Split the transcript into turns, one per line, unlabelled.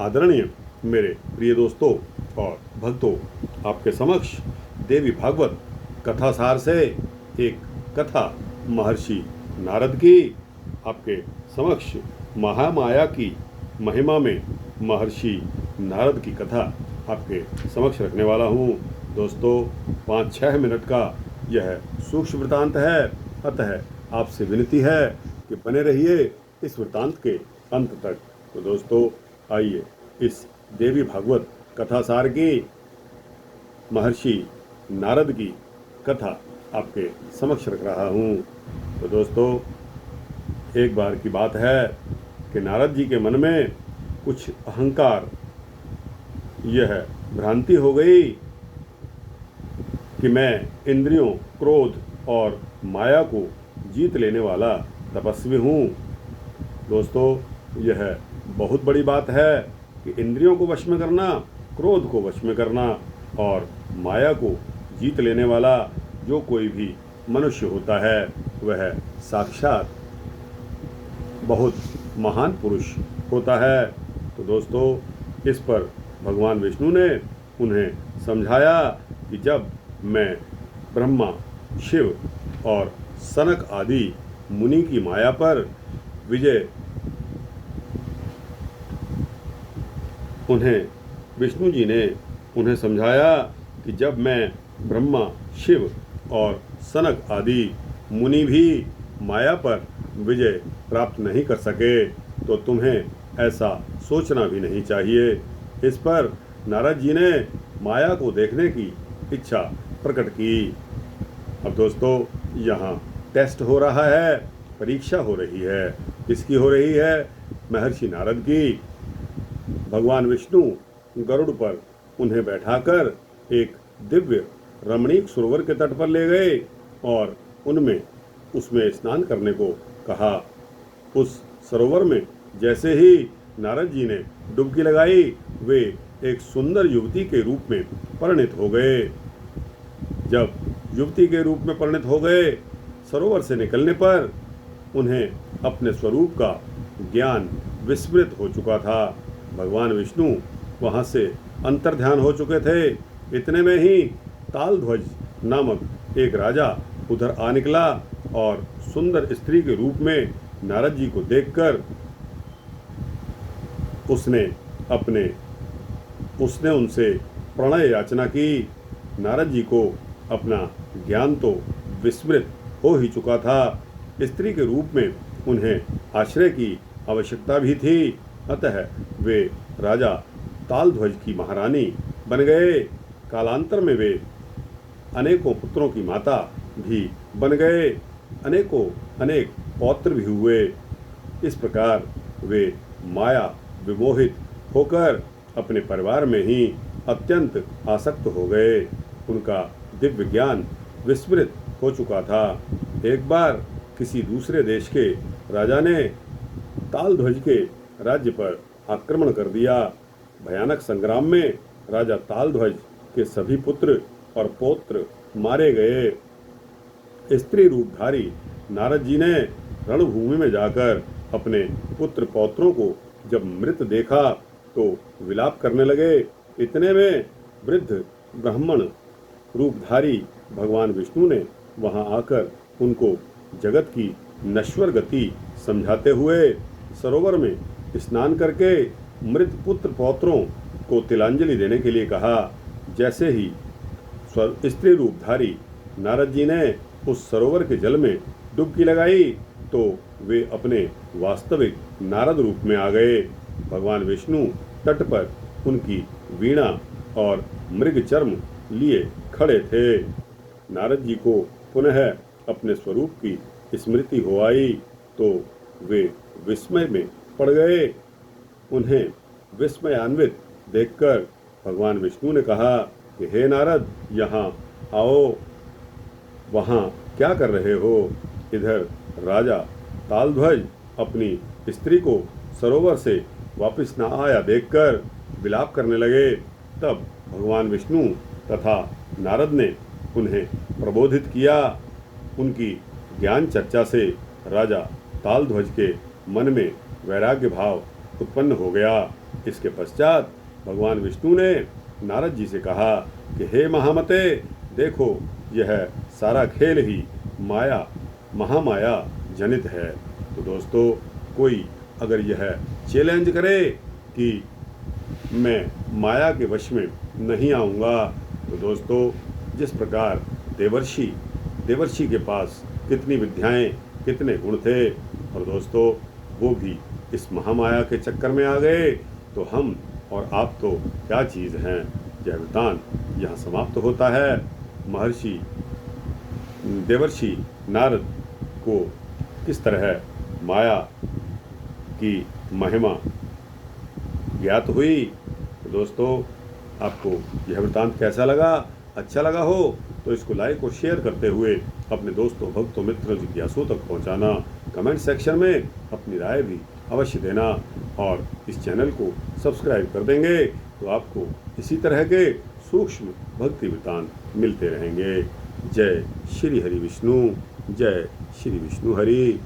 आदरणीय मेरे प्रिय दोस्तों और भक्तों, आपके समक्ष देवी भागवत कथासार से एक कथा महर्षि नारद की आपके समक्ष महामाया की महिमा में महर्षि नारद की कथा आपके समक्ष रखने वाला हूँ। दोस्तों, 5-6 मिनट का यह सूक्ष्म वृतांत है, अतः आपसे विनती है कि बने रहिए इस वृतांत के अंत तक। तो दोस्तों, आइए इस देवी भागवत कथासार की महर्षि नारद की कथा आपके समक्ष रख रहा हूँ। तो दोस्तों, एक बार की बात है कि नारद जी के मन में कुछ अहंकार, यह भ्रांति हो गई कि मैं इंद्रियों, क्रोध और माया को जीत लेने वाला तपस्वी हूँ। दोस्तों, यह बहुत बड़ी बात है कि इंद्रियों को वश में करना, क्रोध को वश में करना और माया को जीत लेने वाला जो कोई भी मनुष्य होता है वह साक्षात बहुत महान पुरुष होता है। तो दोस्तों, इस पर भगवान विष्णु ने उन्हें समझाया कि जब मैं ब्रह्मा, शिव और सनक आदि मुनि की माया पर विजय विष्णु जी ने उन्हें समझाया कि जब मैं ब्रह्मा, शिव और सनक आदि मुनि भी माया पर विजय प्राप्त नहीं कर सके तो तुम्हें ऐसा सोचना भी नहीं चाहिए। इस पर नारद जी ने माया को देखने की इच्छा प्रकट की। अब दोस्तों, यहाँ टेस्ट हो रहा है, परीक्षा हो रही है। किसकी हो रही है? महर्षि नारद की। भगवान विष्णु गरुड़ पर उन्हें बैठाकर एक दिव्य रमणीक सरोवर के तट पर ले गए और उसमें स्नान करने को कहा। उस सरोवर में जैसे ही नारद जी ने डुबकी लगाई, वे एक सुंदर युवती के रूप में परिणित हो गए। जब युवती के रूप में परिणित हो गए, सरोवर से निकलने पर उन्हें अपने स्वरूप का ज्ञान विस्मृत हो चुका था। भगवान विष्णु वहाँ से अंतर्ध्यान हो चुके थे। इतने में ही तालध्वज नामक एक राजा उधर आ निकला और सुंदर स्त्री के रूप में नारद जी को देखकर उसने उनसे प्रणय याचना की। नारद जी को अपना ज्ञान तो विस्मृत हो ही चुका था, स्त्री के रूप में उन्हें आश्रय की आवश्यकता भी थी, अतः वे राजा तालध्वज की महारानी बन गए। कालांतर में वे अनेकों पुत्रों की माता भी बन गए, अनेक पौत्र भी हुए। इस प्रकार वे माया विमोहित होकर अपने परिवार में ही अत्यंत आसक्त हो गए। उनका दिव्य ज्ञान विस्मृत हो चुका था। एक बार किसी दूसरे देश के राजा ने तालध्वज के राज्य पर आक्रमण कर दिया। भयानक संग्राम में राजा तालध्वज के सभी पुत्र और पौत्र मारे गए। स्त्री रूपधारी नारद जी ने रणभूमि में जाकर अपने पुत्र पौत्रों को जब मृत देखा तो विलाप करने लगे। इतने में वृद्ध ब्राह्मण रूपधारी भगवान विष्णु ने वहां आकर उनको जगत की नश्वर गति समझाते हुए सरोवर में स्नान करके मृत पुत्र पौत्रों को तिलांजलि देने के लिए कहा। जैसे ही स्त्री रूपधारी नारद जी ने उस सरोवर के जल में डुबकी लगाई तो वे अपने वास्तविक नारद रूप में आ गए। भगवान विष्णु तट पर उनकी वीणा और मृग चर्म लिए खड़े थे। नारद जी को पुनः अपने स्वरूप की स्मृति हो आई तो वे विस्मय में पड़ गए। उन्हें विस्मयान्वित देखकर भगवान विष्णु ने कहा कि हे नारद, यहाँ आओ। वहाँ क्या कर रहे हो? इधर राजा तालध्वज अपनी स्त्री को सरोवर से वापस न आया देखकर विलाप करने लगे। तब भगवान विष्णु तथा नारद ने उन्हें प्रबोधित किया। उनकी ज्ञान चर्चा से राजा तालध्वज के मन में वैराग्य भाव उत्पन्न हो गया। इसके पश्चात भगवान विष्णु ने नारद जी से कहा कि हे महामते, देखो यह सारा खेल ही माया, महामाया जनित है। तो दोस्तों, कोई अगर यह चैलेंज करे कि मैं माया के वश में नहीं आऊँगा, तो दोस्तों, जिस प्रकार देवर्षि के पास कितनी विद्याएं, कितने गुण थे, और दोस्तों वो भी इस महामाया के चक्कर में आ गए, तो हम और आप तो क्या चीज़ हैं। यह वृतांत यहाँ समाप्त होता है। देवर्षि नारद को किस तरह माया की महिमा ज्ञात हुई। तो दोस्तों, आपको यह वृतांत कैसा लगा? अच्छा लगा हो तो इसको लाइक और शेयर करते हुए अपने दोस्तों, भक्तों, मित्रों, जिज्ञासुओं तक पहुंचाना। कमेंट सेक्शन में अपनी राय भी अवश्य देना, और इस चैनल को सब्सक्राइब कर देंगे तो आपको इसी तरह के सूक्ष्म भक्ति वृतांत मिलते रहेंगे। जय श्री हरि विष्णु, जय श्री विष्णु हरि।